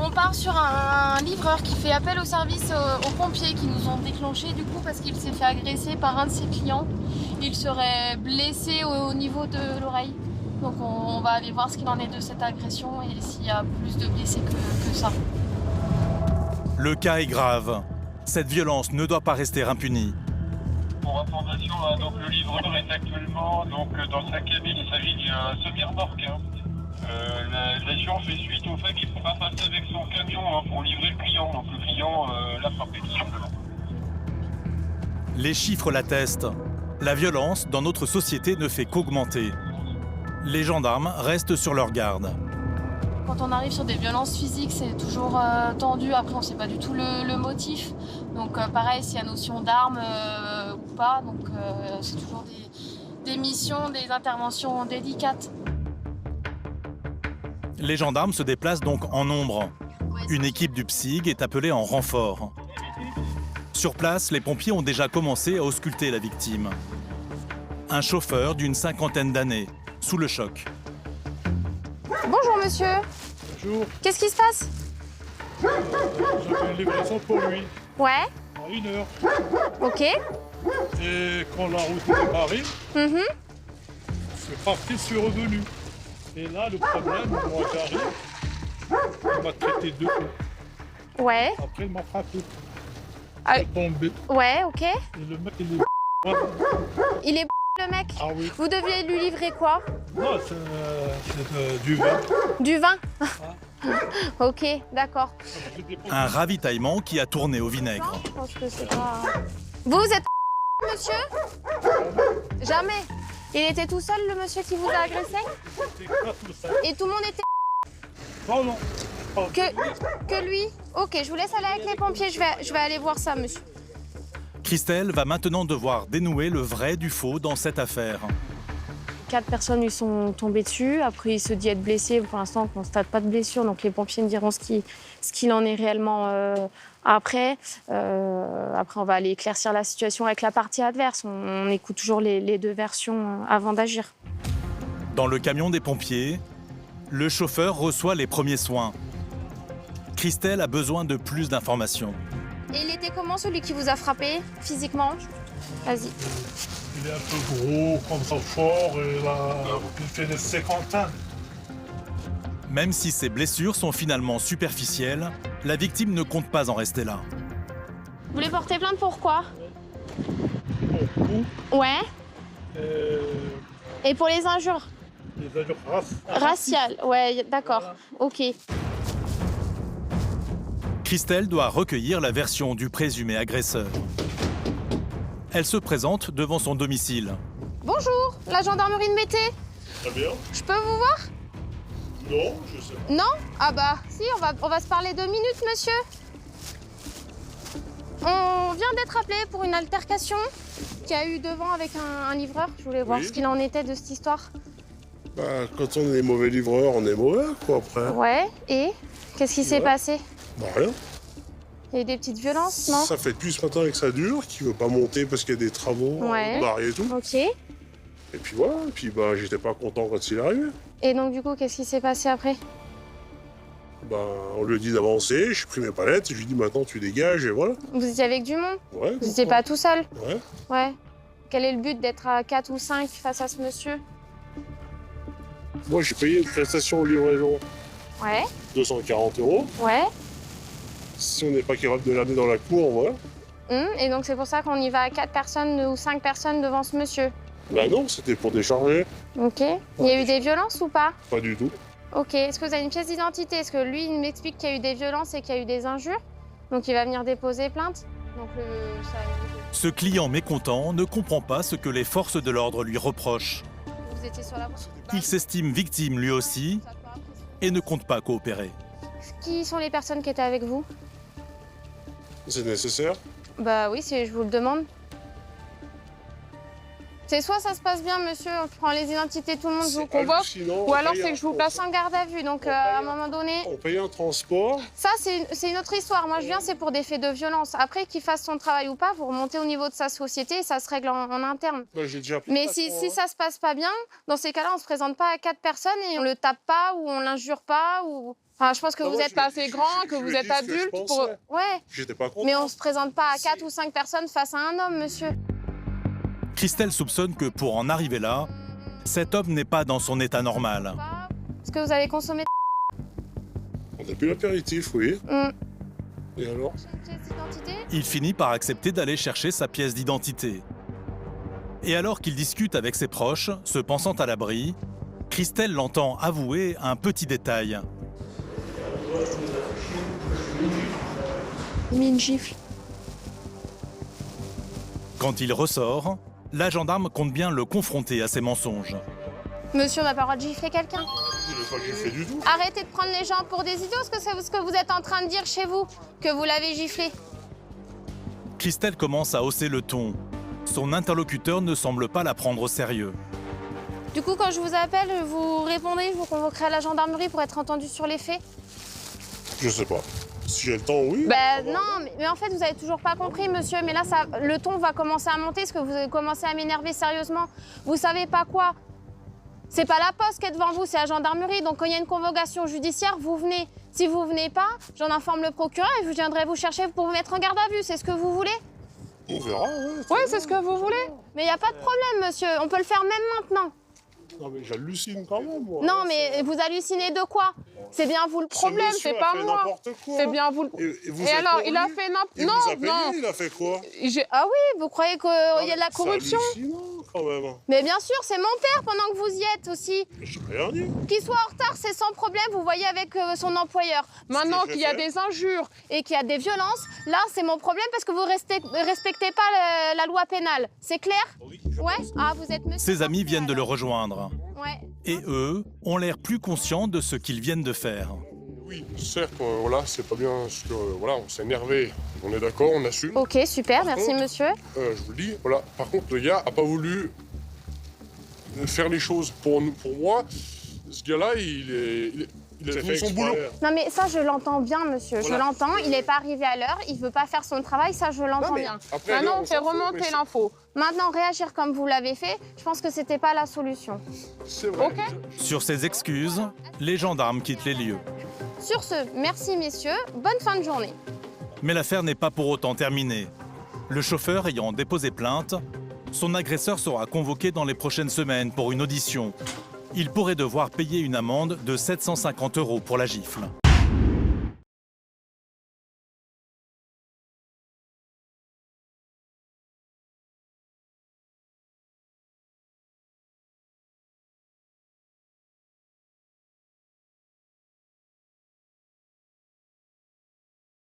On part sur un livreur qui fait appel au service aux pompiers qui nous ont déclenché du coup parce qu'il s'est fait agresser par un de ses clients. Il serait blessé au niveau de l'oreille. Donc on va aller voir ce qu'il en est de cette agression et s'il y a plus de blessés que ça. Le cas est grave. Cette violence ne doit pas rester impunie. Pour information, donc le livreur est actuellement dans sa cabine. Il s'agit d'un semi-remorque. L'agression fait suite au fait qu'il ne peut pas passer avec son camion pour livrer le client. Donc le client l'a frappé tout simplement. Les chiffres l'attestent. La violence dans notre société ne fait qu'augmenter. Les gendarmes restent sur leur garde. Quand on arrive sur des violences physiques, c'est toujours tendu. Après, on ne sait pas du tout le motif. Donc pareil, s'il y a notion d'arme ou pas. Donc c'est toujours des missions, des interventions délicates. Les gendarmes se déplacent donc en nombre. Une équipe du PSIG est appelée en renfort. Sur place, les pompiers ont déjà commencé à ausculter la victime. Un chauffeur d'une 50aine d'années, sous le choc. Bonjour monsieur. Bonjour, Qu'est-ce qui se passe? j'avais une livraison pour lui Ouais, en 1 heure. ok. Et quand la route est démarrée, c'est parti, je suis revenu. Et là, le problème, moi j'arrive, il m'a traité 2 coups. Ouais, Après, il m'a frappé. Ah. Il est tombé. ouais, ok. Et le mec, il est... Il est le mec. Ah oui. Vous deviez lui livrer quoi? Non, c'est du vin. Du vin. Ok, d'accord. Un ravitaillement qui a tourné au vinaigre. Je pense que c'est pas... Vous êtes monsieur? Jamais. Il était tout seul, le monsieur qui vous a agressé? Et tout le monde était Non, non. Oh, que lui? Ok, je vous laisse aller avec les pompiers, je vais aller voir ça, monsieur. Christelle va maintenant devoir dénouer le vrai du faux dans cette affaire. 4 personnes lui sont tombées dessus. Après, il se dit être blessé. Pour l'instant, on ne constate pas de blessure. Donc, les pompiers me diront ce qu'il en est réellement après. Après, on va aller éclaircir la situation avec la partie adverse. On écoute toujours les 2 versions avant d'agir. Dans le camion des pompiers, le chauffeur reçoit les premiers soins. Christelle a besoin de plus d'informations. Et il était comment, celui qui vous a frappé, physiquement? Vas-y. il est un peu gros, comme ça, fort, et là, il fait des 50 ans. Même si ces blessures sont finalement superficielles, la victime ne compte pas en rester là. Vous voulez porter plainte pour quoi? Pour coup, Ouais. Et pour les injures? les injures Raciales, ouais, d'accord. Voilà. Ok. Christelle doit recueillir la version du présumé agresseur. Elle se présente devant son domicile. Bonjour, la gendarmerie de Mété. Très bien. Je peux vous voir? Non, je sais pas. Non? Ah bah, si, on va se parler 2 minutes, monsieur. On vient d'être appelé pour une altercation qu'il y a eu devant avec un livreur. Je voulais voir Oui. ce qu'il en était de cette histoire. Bah, quand on est mauvais livreur, on est mauvais, quoi, après. Ouais, et qu'est-ce qui s'est Ouais. passé? Bah, rien. Il y a eu des petites violences, non? Ça fait depuis ce matin que ça dure, qu'il veut pas monter parce qu'il y a des travaux, Ouais. barrières et tout. Ok. Et puis voilà, et puis bah, j'étais pas content quand il est arrivé. Et donc, du coup, qu'est-ce qui s'est passé après? Bah, on lui a dit d'avancer, j'ai pris mes palettes, je lui ai dit maintenant tu dégages, et voilà. Vous étiez avec du monde? Ouais. Vous n'étiez pas tout seul? Ouais. Ouais. Quel est le but d'être à 4 ou 5 face à ce monsieur? Moi, j'ai payé une prestation de livraison, Ouais. 240 €. Ouais. Si on n'est pas capable de l'amener dans la cour, voilà. Et donc, c'est pour ça qu'on y va à 4 personnes ou 5 personnes devant ce monsieur? Bah non, c'était pour décharger. Ok. Il y a eu des violences ou pas? Pas du tout. Ok. Est-ce que vous avez une pièce d'identité? Est-ce que lui, il m'explique qu'il y a eu des violences et qu'il y a eu des injures? Donc, il va venir déposer plainte? Donc, Ce client mécontent ne comprend pas ce que les forces de l'ordre lui reprochent. vous étiez sur la route? Il s'estime victime lui aussi et ne compte pas coopérer. Qui sont les personnes qui étaient avec vous? C'est nécessaire. Bah oui, je vous le demande. C'est soit ça se passe bien, monsieur, on prend les identités, tout le monde, je vous C'est convoque, hallucinant. ou alors On paye c'est que je vous place en garde à vue. Donc à un moment donné, On paye un transport. ça c'est une autre histoire. Moi je viens, c'est pour des faits de violence. Après qu'il fasse son travail ou pas, vous remontez au niveau de sa société et ça se règle en interne. Bah, j'ai déjà pris Mais le si patron, hein. ça se passe pas bien, dans ces cas-là, on se présente pas à 4 personnes et on le tape pas ou on l'injure pas ou. Enfin, je pense que Ah, vous moi, êtes je pas lui- assez je- grand, je que lui vous ai êtes dit ce que je adulte pour. pensais. Ouais. J'étais pas content. Mais on se présente pas à 4 ou 5 personnes face à un homme, monsieur. Christelle soupçonne que pour en arriver là, cet homme n'est pas dans son état normal. Est-ce que vous avez consommé On a bu l'apéritif, oui. Hum. Et alors? Une pièce d'identité? Il finit par accepter d'aller chercher sa pièce d'identité. Et alors qu'il discute avec ses proches, se pensant à l'abri, Christelle l'entend avouer un petit détail. J'ai mis une gifle. Quand il ressort, la gendarme compte bien le confronter à ses mensonges. Monsieur, on n'a pas le droit de gifler quelqu'un. Je l'ai pas giflé du tout. Arrêtez de prendre les gens pour des idiots, est-ce que c'est ce que vous êtes en train de dire chez vous, que vous l'avez giflé? Christelle commence à hausser le ton. Son interlocuteur ne semble pas la prendre au sérieux. Du coup, quand je vous appelle, vous répondez, je vous convoquerai à la gendarmerie pour être entendu sur les faits? Je sais pas. Si j'ai le temps, oui. Ben non, mais en fait, vous avez toujours pas compris, monsieur. Mais là, le ton va commencer à monter, parce que vous avez commencé à m'énerver sérieusement. Vous savez pas quoi? C'est pas la poste qui est devant vous, c'est la gendarmerie. Donc, quand il y a une convocation judiciaire, vous venez. Si vous venez pas, j'en informe le procureur et je viendrai vous chercher pour vous mettre en garde à vue. C'est ce que vous voulez? On verra, ouais. Oui, c'est ce que vous voulez. Mais il n'y a pas de problème, monsieur. On peut le faire même maintenant. Non, mais j'hallucine quand même, moi. Non, mais vous hallucinez de quoi? C'est bien vous le Ce problème, monsieur c'est a pas fait moi. n'importe quoi. C'est bien vous le. Et vous Et êtes alors, pour il a lui fait Il n'importe. vous a payé, Non. il a fait quoi? Ah oui, vous croyez qu'il y a de la corruption? C'est hallucinant, quand même. Mais bien sûr, c'est mon père pendant que vous y êtes aussi. J'ai rien dit. Qu'il soit en retard, c'est sans problème, vous voyez avec son employeur. Maintenant que j'ai qu'il y a fait. des injures et qu'il y a des violences, là, c'est mon problème parce que vous respectez pas la loi pénale. C'est clair? Oui, Ouais? Ah, vous êtes monsieur. Ses amis Portier, viennent de le alors. rejoindre. Ouais. Et eux ont l'air plus conscients de ce qu'ils viennent de faire. Oui, certes, voilà, c'est pas bien, parce que, voilà, on s'est énervé. On est d'accord, on assume. Ok, super, merci contre, monsieur. Je vous le dis, voilà. Par contre, le gars a pas voulu faire les choses pour moi. Ce gars-là, il a fait son boulot. Non mais ça je l'entends bien monsieur, Voilà. je l'entends, il n'est pas arrivé à l'heure, il veut pas faire son travail, ça je l'entends mais bien. après, Maintenant là, on fait s'en fout, remonter mais l'info. Maintenant réagir comme vous l'avez fait, je pense que c'était pas la solution. c'est vrai. Ok. Sur ces excuses, les gendarmes quittent les lieux. Sur ce, merci messieurs, bonne fin de journée. Mais l'affaire n'est pas pour autant terminée. Le chauffeur ayant déposé plainte, son agresseur sera convoqué dans les prochaines semaines pour une audition. Il pourrait devoir payer une amende de 750 € pour la gifle.